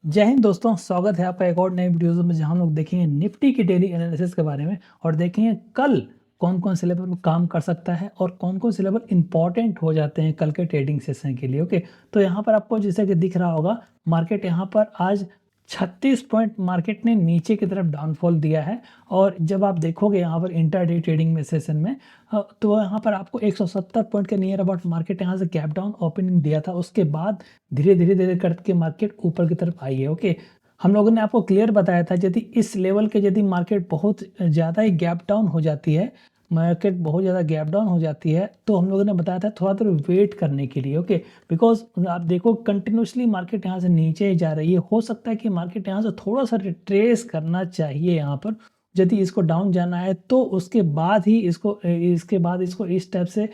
जय हिंद दोस्तों, स्वागत है आपका एक और नए वीडियोज़ में जहां हम लोग देखेंगे निफ्टी की डेली एनालिसिस के बारे में और देखेंगे कल कौन कौन से लेवल पर काम कर सकता है और कौन कौन से लेवल इंपॉर्टेंट हो जाते हैं कल के ट्रेडिंग सेशन के लिए। ओके, तो यहाँ पर आपको जैसे कि दिख रहा होगा मार्केट यहाँ पर आज 36 पॉइंट मार्केट ने नीचे की तरफ डाउनफॉल दिया है। और जब आप देखोगे यहाँ पर इंट्राडे ट्रेडिंग में सेशन में तो यहाँ पर आपको 170 पॉइंट के नियर अबाउट मार्केट यहाँ से गैप डाउन ओपनिंग दिया था। उसके बाद धीरे धीरे धीरे करके मार्केट ऊपर की तरफ आई है। ओके, हम लोगों ने आपको क्लियर बताया था यदि इस लेवल के यदि मार्केट बहुत ज़्यादा ही गैप डाउन हो जाती है, मार्केट बहुत ज़्यादा गैप डाउन हो जाती है, तो हम लोगों ने बताया था थोड़ा देर वेट करने के लिए। ओके, बिकॉज आप देखो कंटिन्यूसली मार्केट यहाँ से नीचे जा रही है, हो सकता है कि मार्केट यहाँ से थोड़ा सा रिट्रेस करना चाहिए यहाँ पर। यदि इसको डाउन जाना है तो उसके बाद ही इसको इस टाइप से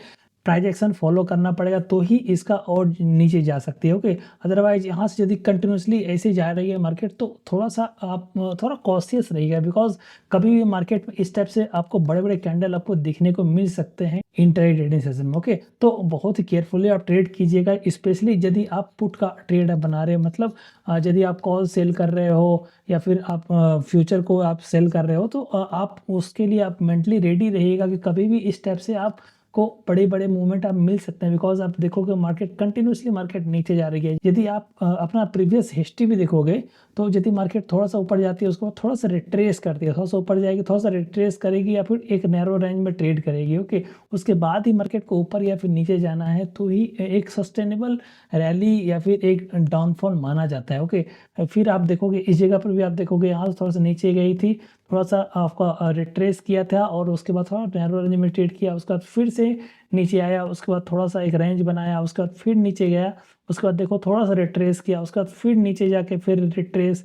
प्राइस एक्शन फॉलो करना पड़ेगा, तो ही इसका और नीचे जा सकती है। ओके, अदरवाइज यहाँ से यदि कंटिन्यूसली ऐसे जा रही है मार्केट तो थोड़ा सा आप थोड़ा कॉशियस रहिएगा, बिकॉज कभी भी मार्केट में इस टाइप से आपको बड़े बड़े कैंडल आपको दिखने को मिल सकते हैं इंट्राडे ट्रेडिंग सेशन में। ओके, तो बहुत ही केयरफुली आप ट्रेड कीजिएगा, स्पेशली यदि आप पुट का ट्रेड बना रहे हो, मतलब यदि आप कॉल सेल कर रहे हो या फिर आप फ्यूचर को आप सेल कर रहे हो, तो आप उसके लिए आप मेंटली रेडी रहिएगा कि कभी भी इस टाइप से आप को बड़े-बड़े मूवमेंट आप मिल सकते हैं। बिकॉज़ आप देखोगे मार्केट कंटिन्यूअसली मार्केट नीचे जा रही है। यदि आप अपना प्रीवियस हिस्ट्री भी देखोगे तो यदि मार्केट थोड़ा-सा ऊपर जाती है उसके बाद थोड़ा-सा रिट्रेस करती है, थोड़ा-सा ऊपर जाएगी, थोड़ा-सा रिट्रेस करेगी या फिर एक नैरो रेंज में ट्रेड करेगी। ओके, उसके बाद ही मार्केट को ऊपर या फिर नीचे जाना है तो ही एक सस्टेनेबल रैली या फिर एक डाउनफॉल माना जाता है। ओके, फिर आप देखोगे इस जगह पर भी आप देखोगे यहाँ से थोड़ा-सा नीचे गई थी, थोड़ा-सा आपका रिट्रेस किया था और उसके बाद थोड़ा नैरो रेंज में ट्रेड किया, उसके बाद फिर से नीचे आया, उसके बाद थोड़ा-सा एक रेंज बनाया, उसके बाद फिर नीचे गया, उसके बाद देखो थोड़ा-सा रिट्रेस किया, उसके बाद फिर नीचे जाके फिर रिट्रेस,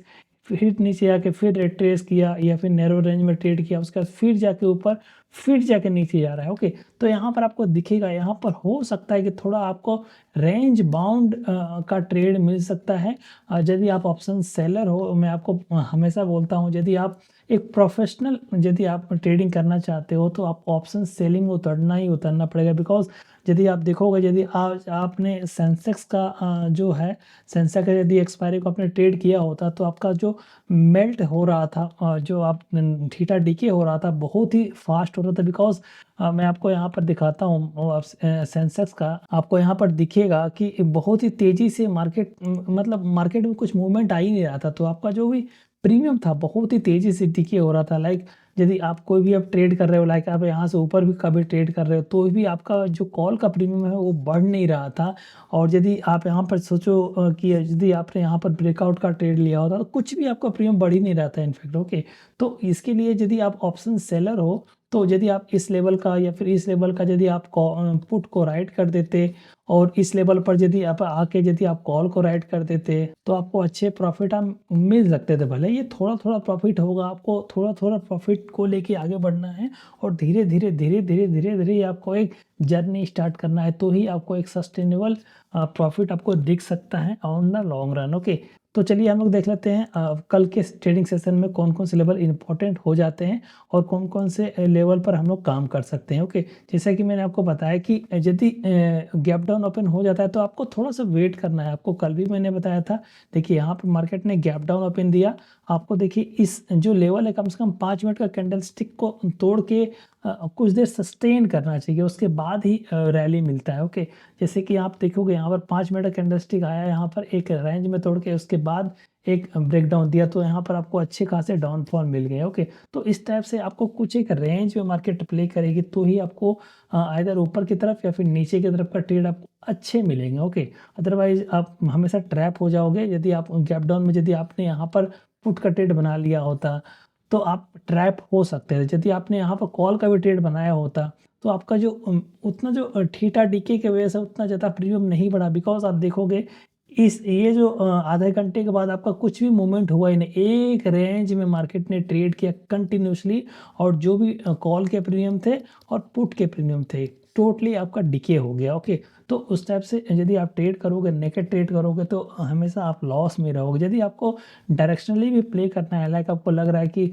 फिर नीचे आके फिर रिट्रेस किया या फिर नैरो रेंज में ट्रेड किया, उसके बाद फिर जाके ऊपर, फिर जाके नीचे जा रहा है। ओके, तो यहाँ पर आपको दिखेगा, यहाँ पर हो सकता है कि थोड़ा आपको रेंज बाउंड का ट्रेड मिल सकता है। यदि आप ऑप्शन सेलर हो, मैं आपको हमेशा बोलता हूँ यदि आप एक प्रोफेशनल यदि आप ट्रेडिंग करना चाहते हो तो आप ऑप्शन सेलिंग में उतरना ही उतरना पड़ेगा। बिकॉज़ यदि आप देखोगे यदि आज आपने सेंसेक्स का जो है सेंसेक्स यदि एक्सपायरी को आपने ट्रेड किया होता तो आपका जो मेल्ट हो रहा था जो आप थीटा डीके हो रहा था बहुत ही फास्ट हो रहा था। बिकॉज़ मैं आपको यहाँ पर दिखाता हूँ सेंसेक्स का, आपको यहाँ पर दिखेगा कि बहुत ही तेज़ी से मार्केट मतलब मार्केट में कुछ मूवमेंट आ ही नहीं रहा था, तो आपका जो भी प्रीमियम था बहुत ही तेज़ी से डिके हो रहा था। लाइक यदि आप कोई भी आप ट्रेड कर रहे हो, लाइक आप यहाँ से ऊपर भी कभी ट्रेड कर रहे हो तो भी आपका जो कॉल का प्रीमियम है वो बढ़ नहीं रहा था। और यदि आप यहाँ पर सोचो कि यदि आपने यहाँ पर ब्रेकआउट का ट्रेड लिया होता तो कुछ भी आपका प्रीमियम बढ़ ही नहीं रहा था इनफैक्ट। ओके, तो इसके लिए यदि आप ऑप्शन सेलर हो तो यदि आप इस लेवल का या फिर इस लेवल का यदि आप पुट को राइट कर देते और इस लेवल पर यदि आप आके यदि आप कॉल को राइट कर देते तो आपको अच्छे प्रॉफिट आप मिल सकते थे। भले ये थोड़ा-थोड़ा प्रॉफिट होगा, आपको थोड़ा-थोड़ा प्रॉफिट को लेके आगे बढ़ना है और धीरे-धीरे, धीरे-धीरे, धीरे-धीरे आपको एक जर्नी स्टार्ट करना है, तो ही आपको एक सस्टेनेबल प्रॉफिट आपको दिख सकता है on the long run. Okay, तो चलिए हम लोग देख लेते हैं कल के ट्रेडिंग सेशन में कौन-कौन से लेवल इम्पोर्टेंट हो जाते हैं और कौन-कौन से लेवल पर हम लोग काम कर सकते हैं। ओके, जैसा कि मैंने आपको बताया कि यदि गैप डाउन ओपन हो जाता है तो आपको थोड़ा-सा वेट करना है। आपको कल भी मैंने बताया था, देखिए यहाँ पर मार्केट ने गैप डाउन ओपन दिया, आपको देखिए इस जो लेवल है कम से कम 5 मिनट का कैंडलस्टिक को तोड़ के कुछ देर सस्टेन करना चाहिए, उसके बाद ही रैली मिलता है। ओके, जैसे कि आप देखोगे यहाँ पर 5 मिनट का कैंडलस्टिक आया, यहाँ पर एक रेंज में तोड़ के उसके बाद एक ब्रेकडाउन दिया, तो यहाँ पर आपको अच्छे खासे डाउनफॉल मिल गए। ओके, तो इस टाइप से आपको कुछ एक रेंज में मार्केट प्ले करेगी तो ही आपको आइदर ऊपर की तरफ या फिर नीचे की तरफ का ट्रेड आपको अच्छे मिलेंगे। ओके, अदरवाइज आप हमेशा ट्रैप हो जाओगे। यदि आप गैप डाउन में यदि आपने यहाँ पर पुट का ट्रेड बना लिया होता तो आप ट्रैप हो सकते थे। यदि आपने यहाँ पर कॉल का भी ट्रेड बनाया होता तो आपका जो उतना जो थीटा डीके की वजह से उतना ज़्यादा प्रीमियम नहीं बढ़ा। बिकॉज़ आप देखोगे इस ये जो आधे घंटे के बाद आपका कुछ भी मूवमेंट हुआ ही नहीं, एक रेंज में मार्केट ने ट्रेड किया कंटिन्यूअसली और जो भी कॉल के प्रीमियम थे और पुट के प्रीमियम थे, टोटली आपका डिके हो गया। ओके, तो उस टाइप से यदि आप ट्रेड करोगे, नेकेड ट्रेड करोगे तो हमेशा आप लॉस में रहोगे। यदि आपको डायरेक्शनली भी प्ले करना है, लाइक आपको लग रहा है कि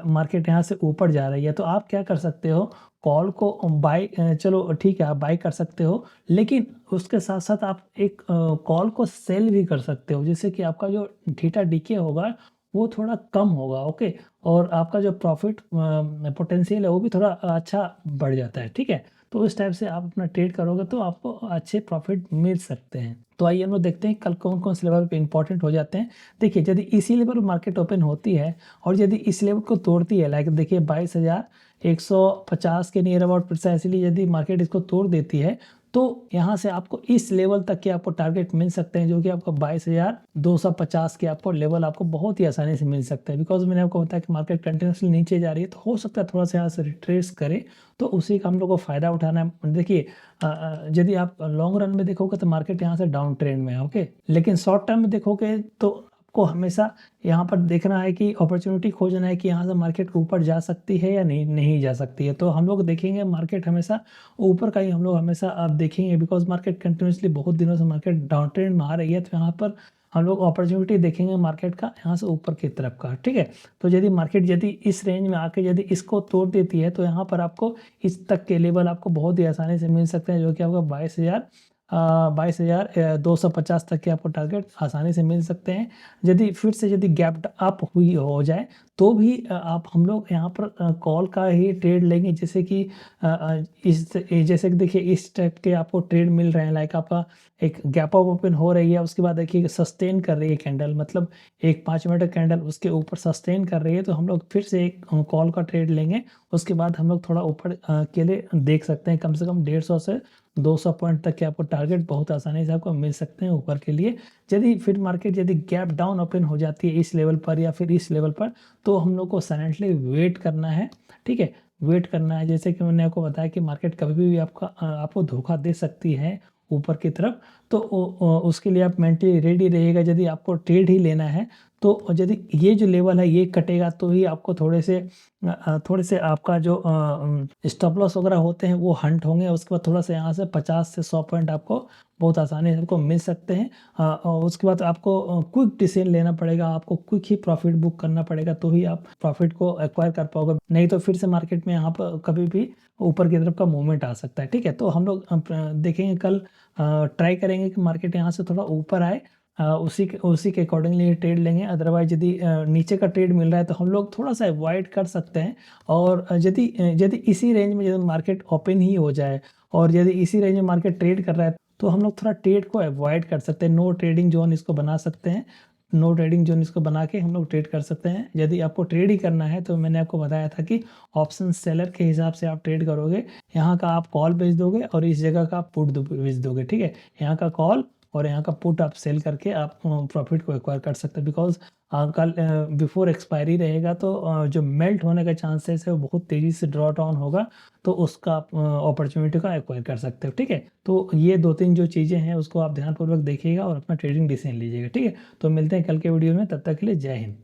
मार्केट यहाँ से ऊपर जा रही है, तो आप क्या कर सकते हो, कॉल को बाय, चलो ठीक है आप बाय कर सकते हो, लेकिन उसके साथ साथ आप एक कॉल को सेल भी कर सकते हो, जिससे कि आपका जो थीटा डीके होगा वो थोड़ा कम होगा। ओके, और आपका जो प्रॉफिट पोटेंशियल है वो भी थोड़ा अच्छा बढ़ जाता है। ठीक है, तो इस टाइप से आप अपना ट्रेड करोगे तो आपको अच्छे प्रॉफिट मिल सकते हैं। तो आइए हम लोग देखते हैं कल कौन कौन से लेवल पे इंपॉर्टेंट हो जाते हैं। देखिए, यदि इसी लेवल मार्केट ओपन होती है और यदि इस लेवल को तोड़ती है, लाइक देखिए 22,150 के नियर अबाउट प्रिसाइसली यदि मार्केट इसको तोड़ देती है, तो यहाँ से आपको इस लेवल तक के आपको टारगेट मिल सकते हैं, जो कि आपको 22,250 के आपको लेवल आपको बहुत ही आसानी से मिल सकता है। बिकॉज मैंने आपको बताया कि मार्केट कंटिन्यूसली नीचे जा रही है, तो हो सकता है थोड़ा सा यहाँ से रिट्रेस करे, तो उसी का हम लोग को फ़ायदा उठाना है। देखिए, यदि आप लॉन्ग रन में देखोगे तो मार्केट यहाँ से डाउन ट्रेंड में है। ओके, लेकिन शॉर्ट टर्म में देखोगे तो आपको हमेशा यहाँ पर देखना है कि अपॉर्चुनिटी खोजना है कि यहाँ से मार्केट ऊपर जा सकती है या नहीं जा सकती है। तो हम लोग देखेंगे मार्केट हमेशा ऊपर का ही हम लोग हमेशा आप देखेंगे, बिकॉज मार्केट कंटिन्यूसली बहुत दिनों से मार्केट डाउन ट्रेंड में आ रही है, तो यहाँ पर हम लोग अपॉर्चुनिटी देखेंगे मार्केट का यहाँ से ऊपर की तरफ का। ठीक है, तो यदि मार्केट यदि इस रेंज में आके यदि इसको तोड़ देती है, तो यहाँ पर आपको इस तक के लेवल आपको बहुत ही आसानी से मिल सकते हैं, जो कि आपका 22,250 तक के आपको टारगेट आसानी से मिल सकते हैं। यदि फिर से यदि गैप अप हुई हो जाए तो भी आप हम लोग यहाँ पर कॉल का ही ट्रेड लेंगे, जैसे कि जैसे कि देखिए इस टाइप के आपको ट्रेड मिल रहे हैं, लाइक आपका एक गैप अप ओपन हो रही है, उसके बाद देखिए सस्टेन कर रही है कैंडल, मतलब एक 5 मिनट कैंडल उसके ऊपर सस्टेन कर रही है, तो हम लोग फिर से एक कॉल का ट्रेड लेंगे। उसके बाद हम लोग थोड़ा ऊपर के लिए देख सकते हैं, कम से कम 150 से 200 पॉइंट तक के आपको टारगेट बहुत आसानी से आपको मिल सकते हैं ऊपर के लिए। यदि फिर मार्केट यदि गैप डाउन ओपन हो जाती है इस लेवल पर या फिर इस लेवल पर, तो हम लोग को साइलेंटली वेट करना है। ठीक है, वेट करना है, जैसे कि मैंने आपको बताया कि मार्केट कभी भी आपको धोखा दे सकती है ऊपर की तरफ, तो उसके लिए आप मेंटली रेडी रहिएगा। यदि आपको ट्रेड ही लेना है, तो यदि ये जो लेवल है ये कटेगा तो ही आपको थोड़े से आपका जो स्टॉप लॉस वगैरह होते हैं वो हंट होंगे। उसके बाद थोड़ा सा यहाँ से 50 से 100 पॉइंट आपको बहुत आसानी से आपको मिल सकते हैं। और उसके बाद आपको क्विक डिसीजन लेना पड़ेगा, आपको क्विक ही प्रॉफिट बुक करना पड़ेगा, तो ही आप प्रॉफिट को एक्वायर कर पाओगे, नहीं तो फिर से मार्केट में यहाँ पर कभी भी ऊपर की तरफ का मूवमेंट आ सकता है। ठीक है, तो हम लोग देखेंगे कल, ट्राई करेंगे कि मार्केट यहाँ से थोड़ा ऊपर आए, उसी के अकॉर्डिंगली ट्रेड लेंगे। अदरवाइज यदि नीचे का ट्रेड मिल रहा है तो हम लोग थोड़ा सा अवॉइड कर सकते हैं। और यदि इसी रेंज में यदि मार्केट ओपन ही हो जाए और यदि इसी रेंज में मार्केट ट्रेड कर रहा है, तो हम लोग थोड़ा ट्रेड को अवॉइड कर सकते हैं, नो ट्रेडिंग जोन इसको बना सकते हैं। नो ट्रेडिंग जोन इसको बना के हम लोग ट्रेड कर सकते हैं। यदि आपको ट्रेड ही करना है तो मैंने आपको बताया था कि ऑप्शन सेलर के हिसाब से आप ट्रेड करोगे। यहाँ का आप कॉल बेच दोगे और इस जगह का आप पुट बेच दोगे। ठीक है, यहाँ का कॉल और यहाँ का पुट आप सेल करके आप प्रॉफिट को एक्वायर कर सकते हैं। बिकॉज कल बिफोर एक्सपायरी रहेगा, तो जो मेल्ट होने का चांसेस है वो बहुत तेज़ी से ड्रॉ डाउन होगा, तो उसका आप अपॉर्चुनिटी का एक्वायर कर सकते हो। ठीक है, तो ये 2-3 जो चीज़ें हैं उसको आप ध्यानपूर्वक देखिएगा और अपना ट्रेडिंग डिसीजन लीजिएगा। ठीक है, तो मिलते हैं कल के वीडियो में, तब तक के लिए जय हिंद।